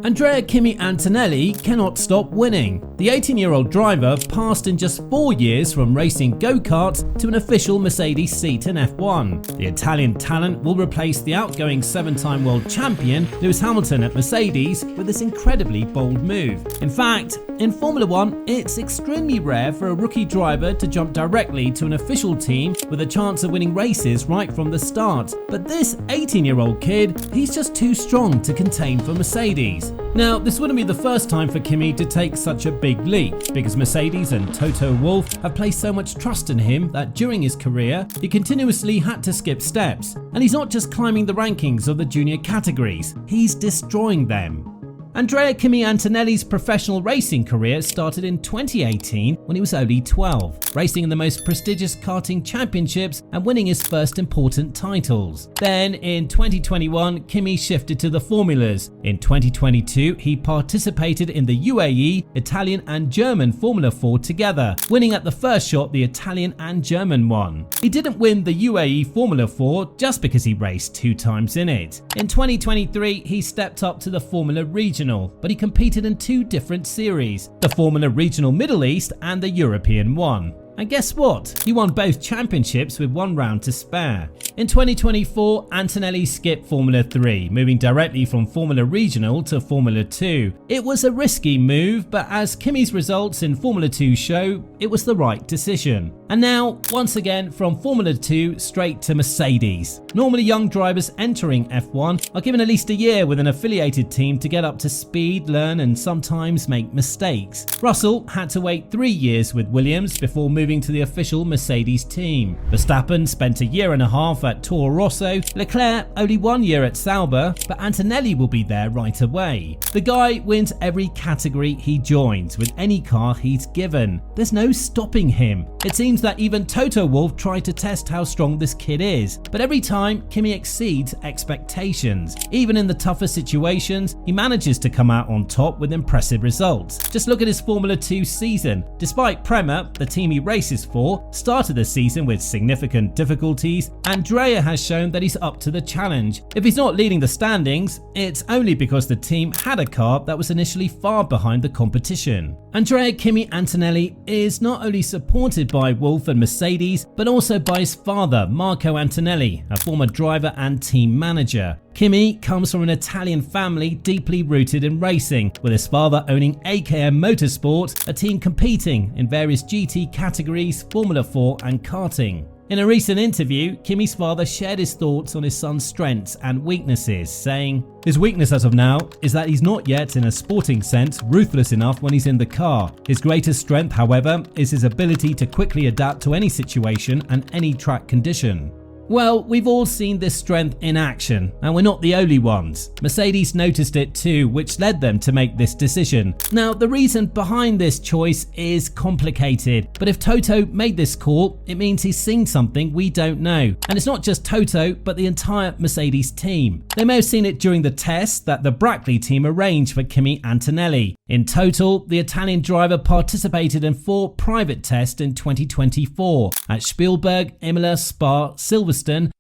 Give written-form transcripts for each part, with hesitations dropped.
Andrea Kimi Antonelli cannot stop winning. The 18-year-old driver passed in just 4 years from racing go-karts to an official Mercedes seat in F1. The Italian talent will replace the outgoing 7-time world champion Lewis Hamilton at Mercedes with this incredibly bold move. In fact, in Formula 1, it's extremely rare for a rookie driver to jump directly to an official team with a chance of winning races right from the start. But this 18-year-old kid, he's just too strong to contain for Mercedes. Now, this wouldn't be the first time for Kimi to take such a big leap, because Mercedes and Toto Wolff have placed so much trust in him that during his career, he continuously had to skip steps. And he's not just climbing the rankings of the junior categories, he's destroying them. Andrea Kimi Antonelli's professional racing career started in 2018 when he was only 12, racing in the most prestigious karting championships and winning his first important titles. Then in 2021, Kimi shifted to the formulas. In 2022, he participated in the UAE, Italian and German Formula 4 together, winning at the first shot the Italian and German one. He didn't win the UAE Formula 4 just because he raced 2 times in it. In 2023, he stepped up to the Formula Regional, but he competed in 2 different series, the Formula Regional Middle East and the European one. And guess what? He won both championships with 1 round to spare. In 2024, Antonelli skipped Formula 3, moving directly from Formula Regional to Formula 2. It was a risky move, but as Kimi's results in Formula 2 show, it was the right decision. And now, once again, from Formula 2 straight to Mercedes. Normally, young drivers entering F1 are given at least a year with an affiliated team to get up to speed, learn, and sometimes make mistakes. Russell had to wait 3 years with Williams before moving to the official Mercedes team. Verstappen spent a year and a half at Toro Rosso, Leclerc only 1 year at Sauber, but Antonelli will be there right away. The guy wins every category he joins with any car he's given. There's no stopping him. It seems that even Toto Wolff tried to test how strong this kid is, but every time Kimi exceeds expectations. Even in the toughest situations, he manages to come out on top with impressive results. Just look at his Formula 2 season. Despite Prema, the team he races for, started the season with significant difficulties, Andrea has shown that he's up to the challenge. If he's not leading the standings, it's only because the team had a car that was initially far behind the competition. Andrea Kimi Antonelli is not only supported by Wolff and Mercedes, but also by his father, Marco Antonelli, a former driver and team manager. Kimi comes from an Italian family deeply rooted in racing, with his father owning AKM Motorsport, a team competing in various GT categories, Formula 4 and karting. In a recent interview, Kimi's father shared his thoughts on his son's strengths and weaknesses, saying, "His weakness as of now is that he's not yet, in a sporting sense, ruthless enough when he's in the car. His greatest strength, however, is his ability to quickly adapt to any situation and any track condition." Well, we've all seen this strength in action, and we're not the only ones. Mercedes noticed it too, which led them to make this decision. Now, the reason behind this choice is complicated, but if Toto made this call, it means he's seen something we don't know. And it's not just Toto, but the entire Mercedes team. They may have seen it during the test that the Brackley team arranged for Kimi Antonelli. In total, the Italian driver participated in 4 private tests in 2024 at Spielberg, Imola, Spa, Silverstone,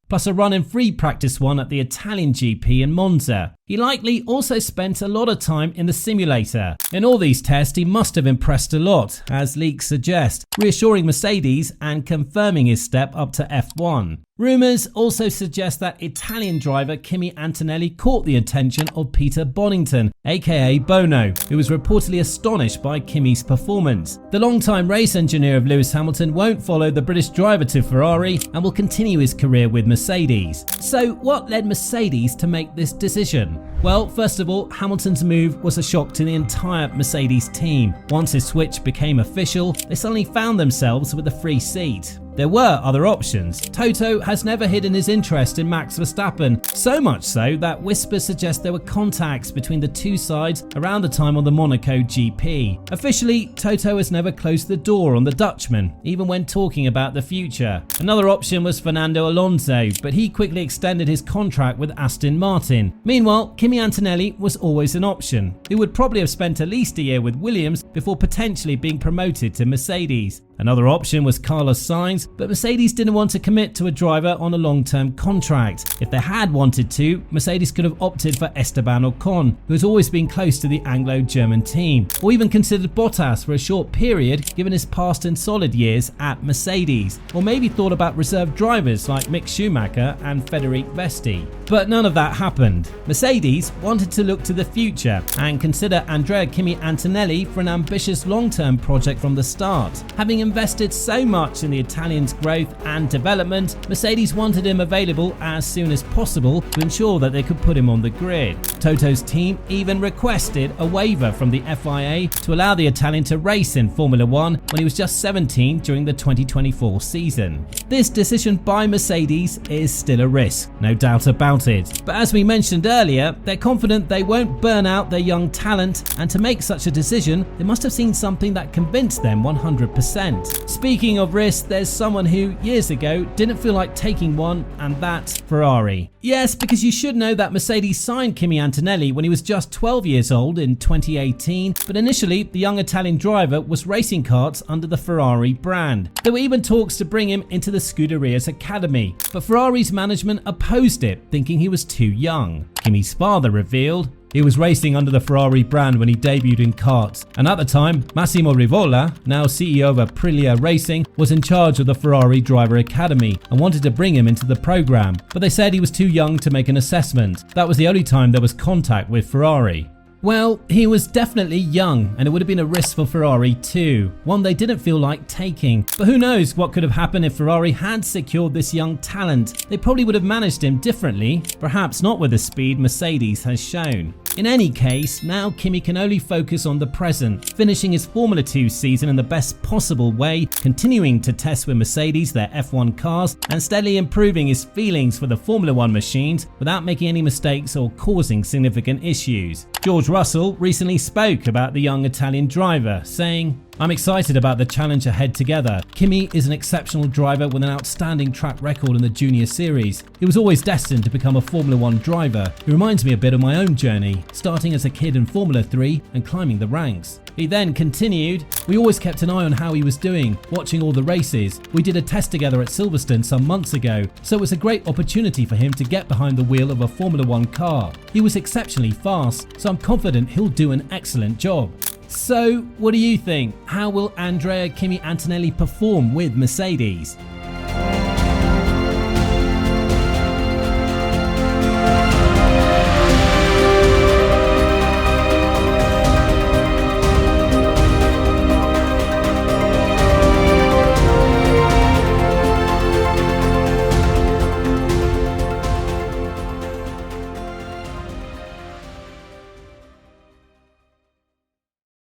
plus a run in free practice one at the Italian GP in Monza. He likely also spent a lot of time in the simulator. In all these tests, he must have impressed a lot, as leaks suggest, reassuring Mercedes and confirming his step up to F1. Rumours also suggest that Italian driver Kimi Antonelli caught the attention of Peter Bonington, aka Bono, who was reportedly astonished by Kimi's performance. The longtime race engineer of Lewis Hamilton won't follow the British driver to Ferrari and will continue his career with Mercedes. So what led Mercedes to make this decision? Well, first of all, Hamilton's move was a shock to the entire Mercedes team. Once his switch became official, they suddenly found themselves with a free seat. There were other options. Toto has never hidden his interest in Max Verstappen, so much so that whispers suggest there were contacts between the two sides around the time of the Monaco GP. Officially, Toto has never closed the door on the Dutchman, even when talking about the future. Another option was Fernando Alonso, but he quickly extended his contract with Aston Martin. Meanwhile, Kimi Antonelli was always an option, who would probably have spent at least a year with Williams before potentially being promoted to Mercedes. Another option was Carlos Sainz, but Mercedes didn't want to commit to a driver on a long-term contract. If they had wanted to, Mercedes could have opted for Esteban Ocon, who has always been close to the Anglo-German team, or even considered Bottas for a short period given his past and solid years at Mercedes, or maybe thought about reserve drivers like Mick Schumacher and Federic Vesti. But none of that happened. Mercedes wanted to look to the future and consider Andrea Kimi Antonelli for an ambitious long-term project from the start. Having invested so much in the Italian's growth and development, Mercedes wanted him available as soon as possible to ensure that they could put him on the grid. Toto's team even requested a waiver from the FIA to allow the Italian to race in Formula 1 when he was just 17 during the 2024 season. This decision by Mercedes is still a risk, no doubt about it. But as we mentioned earlier, they're confident they won't burn out their young talent, and to make such a decision, they must have seen something that convinced them 100%. Speaking of risk, there's someone who years ago didn't feel like taking one, and that's Ferrari. Yes, because you should know that Mercedes signed Kimi Antonelli when he was just 12 years old in 2018, but initially the young Italian driver was racing karts under the Ferrari brand. There were even talks to bring him into the Scuderia's academy, but Ferrari's management opposed it, thinking he was too young. Kimi's father revealed he was racing under the Ferrari brand when he debuted in karts, and at the time, Massimo Rivola, now CEO of Aprilia Racing, was in charge of the Ferrari Driver Academy and wanted to bring him into the program, but they said he was too young to make an assessment. That was the only time there was contact with Ferrari. Well, he was definitely young, and it would have been a risk for Ferrari too, one they didn't feel like taking. But who knows what could have happened if Ferrari had secured this young talent. They probably would have managed him differently, perhaps not with the speed Mercedes has shown. In any case, now Kimi can only focus on the present, finishing his Formula 2 season in the best possible way, continuing to test with Mercedes their F1 cars, and steadily improving his feelings for the Formula 1 machines without making any mistakes or causing significant issues. George Russell recently spoke about the young Italian driver, saying, "I'm excited about the challenge ahead together. Kimi is an exceptional driver with an outstanding track record in the junior series. He was always destined to become a Formula 1 driver. He reminds me a bit of my own journey, starting as a kid in Formula 3 and climbing the ranks." He then continued, "We always kept an eye on how he was doing, watching all the races. We did a test together at Silverstone some months ago, so it was a great opportunity for him to get behind the wheel of a Formula 1 car. He was exceptionally fast, so I'm confident he'll do an excellent job." So, what do you think? How will Andrea Kimi Antonelli perform with Mercedes?